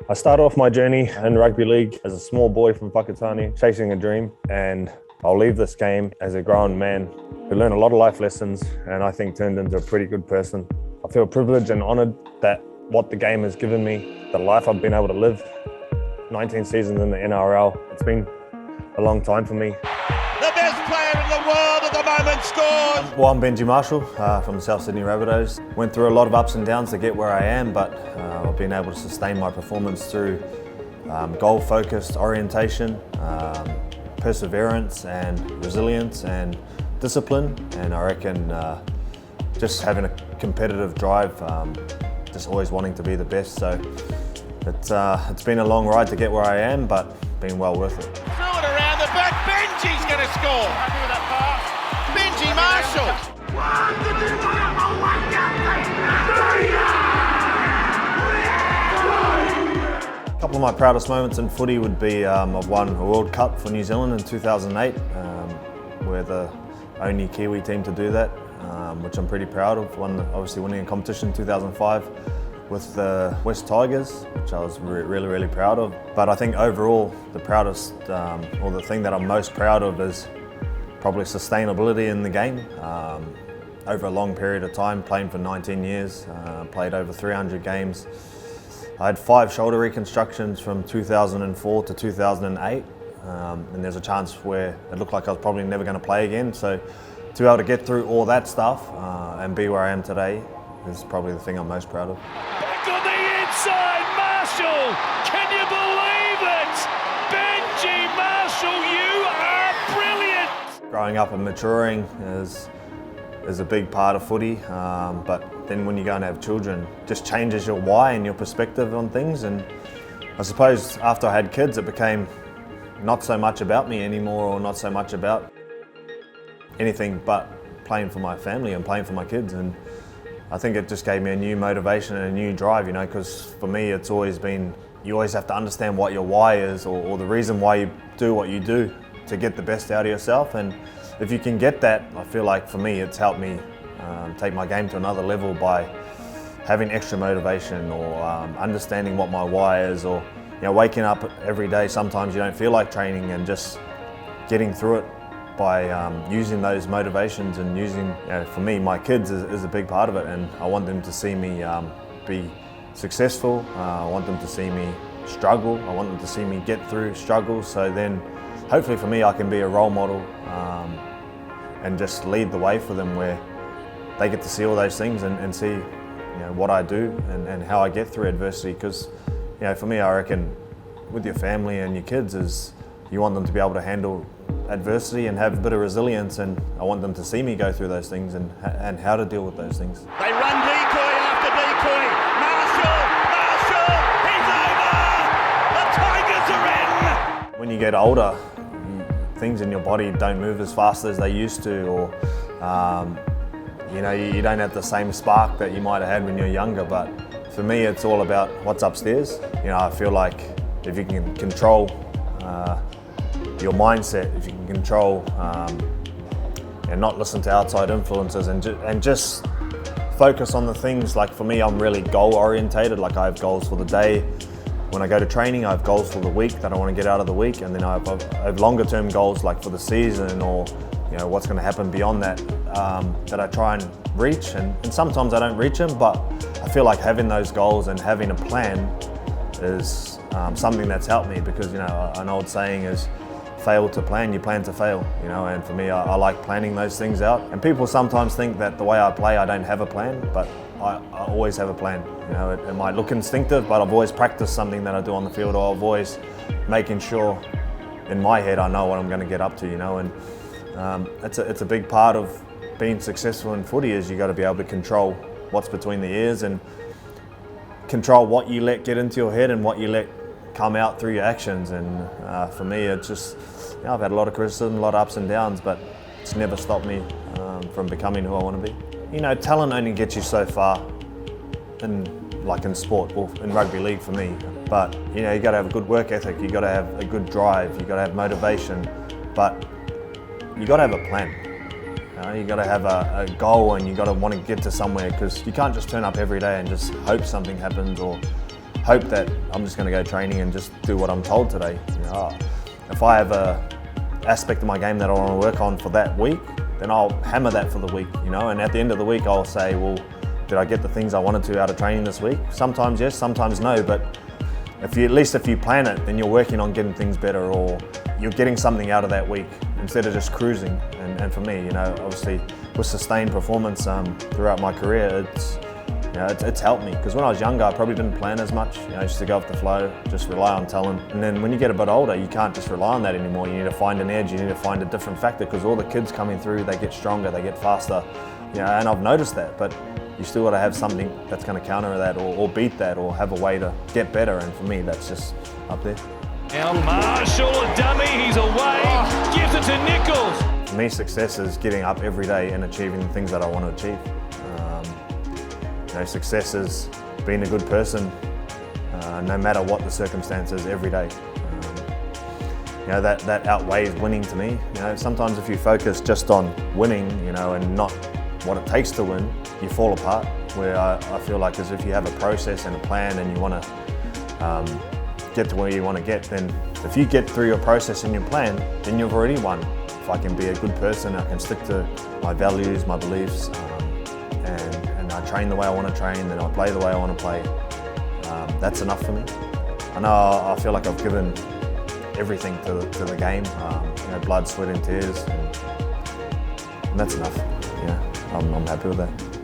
I started off my journey in rugby league as a small boy from Whakatane, chasing a dream, and I'll leave this game as a grown man who learned a lot of life lessons and I think turned into a pretty good person. I feel privileged and honoured that what the game has given me, the life I've been able to live, 19 seasons in the NRL, it's been a long time for me. The best player in the world at the moment scores! Well, I'm Benji Marshall from the South Sydney Rabbitohs. Went through a lot of ups and downs to get where I am, but I've been able to sustain my performance through goal-focused orientation, perseverance and resilience and discipline, and I reckon just having a competitive drive, just always wanting to be the best. So it's been a long ride to get where I am, but been well worth it. Threw it around the back, Benji's going to score. Happy with that pass. Benji Marshall. A couple of my proudest moments in footy would be I've won a World Cup for New Zealand in 2008. We're the only Kiwi team to do that, which I'm pretty proud of. Obviously winning a competition in 2005 with the West Tigers, which I was really proud of. But I think overall the proudest, or the thing that I'm most proud of is probably sustainability in the game. Over a long period of time, playing for 19 years, played over 300 games. I had 5 shoulder reconstructions from 2004 to 2008, and there's a chance where it looked like I was probably never going to play again. So to be able to get through all that stuff and be where I am today is probably the thing I'm most proud of. Back on the inside, Marshall! Can you believe it? Benji Marshall, you are brilliant! Growing up and maturing is a big part of footy, but then when you go and have children, it just changes your why and your perspective on things. And I suppose after I had kids, it became not so much about me anymore, or not so much about anything but playing for my family and playing for my kids. And I think it just gave me a new motivation and a new drive, because for me it's always been, you always have to understand what your why is, or the reason why you do what you do to get the best out of yourself. And if you can get that, I feel like for me it's helped me take my game to another level by having extra motivation, or understanding what my why is, or waking up every day, sometimes you don't feel like training, and just getting through it by using those motivations and using, for me, my kids is a big part of it, and I want them to see me be successful. I want them to see me struggle. I want them to see me get through struggles, so then hopefully for me I can be a role model and just lead the way for them, where they get to see all those things and see what I do and how I get through adversity. Because for me, I reckon with your family and your kids is you want them to be able to handle adversity and have a bit of resilience, and I want them to see me go through those things and how to deal with those things. They run decoy after decoy. Marshall! He's over! The Tigers are in! When you get older, things in your body don't move as fast as they used to, or you don't have the same spark that you might have had when you're younger. But for me, it's all about what's upstairs. I feel like if you can control your mindset, if you can control and not listen to outside influences, and just focus on the things. Like for me, I'm really goal orientated. Like I have goals for the day. When I go to training, I have goals for the week that I want to get out of the week, and then I have longer term goals like for the season, or what's going to happen beyond that, that I try and reach. And sometimes I don't reach them, but I feel like having those goals and having a plan is something that's helped me, because an old saying is, fail to plan, you plan to fail. And for me, I like planning those things out. And people sometimes think that the way I play, I don't have a plan, but I always have a plan. It might look instinctive, but I've always practiced something that I do on the field, or I've always making sure in my head I know what I'm going to get up to. And it's a big part of being successful in footy, is you got to be able to control what's between the ears and control what you let get into your head and what you let come out through your actions. And for me, it's just, I've had a lot of criticism, a lot of ups and downs, but it's never stopped me from becoming who I want to be. Talent only gets you so far in sport, or in rugby league for me. But you got to have a good work ethic, you got to have a good drive, you got to have motivation, but you got to have a plan. You got to have a goal, and you got to want to get to somewhere, because you can't just turn up every day and just hope something happens, or hope that I'm just going to go training and just do what I'm told today. You know, if I have a aspect of my game that I want to work on for that week, then I'll hammer that for the week, you know, and at the end of the week I'll say, well, did I get the things I wanted to out of training this week? Sometimes yes, sometimes no, but at least if you plan it, then you're working on getting things better, or you're getting something out of that week instead of just cruising. And for me, you know, obviously with sustained performance throughout my career, it's helped me, because when I was younger I probably didn't plan as much. You know, just to go off the flow, just rely on talent. And then when you get a bit older, you can't just rely on that anymore. You need to find an edge, you need to find a different factor, because all the kids coming through, they get stronger, they get faster. You know, and I've noticed that, but you still got to have something that's going to counter that, or beat that, or have a way to get better. And for me, that's just up there. Now Marshall, a dummy, he's away, gives it to Nichols. For me, success is getting up every day and achieving the things that I want to achieve. You know, success is being a good person, no matter what the circumstances, every day. You know, that outweighs winning to me. You know, sometimes if you focus just on winning, you know, and not what it takes to win, you fall apart. Where I feel like as if you have a process and a plan and you want to get to where you want to get, then if you get through your process and your plan, then you've already won. If I can be a good person, I can stick to my values, my beliefs, and I train the way I want to train, and I play the way I want to play, that's enough for me. I know I feel like I've given everything to the game, you know, blood, sweat and tears, and that's enough. Yeah, I'm happy with that.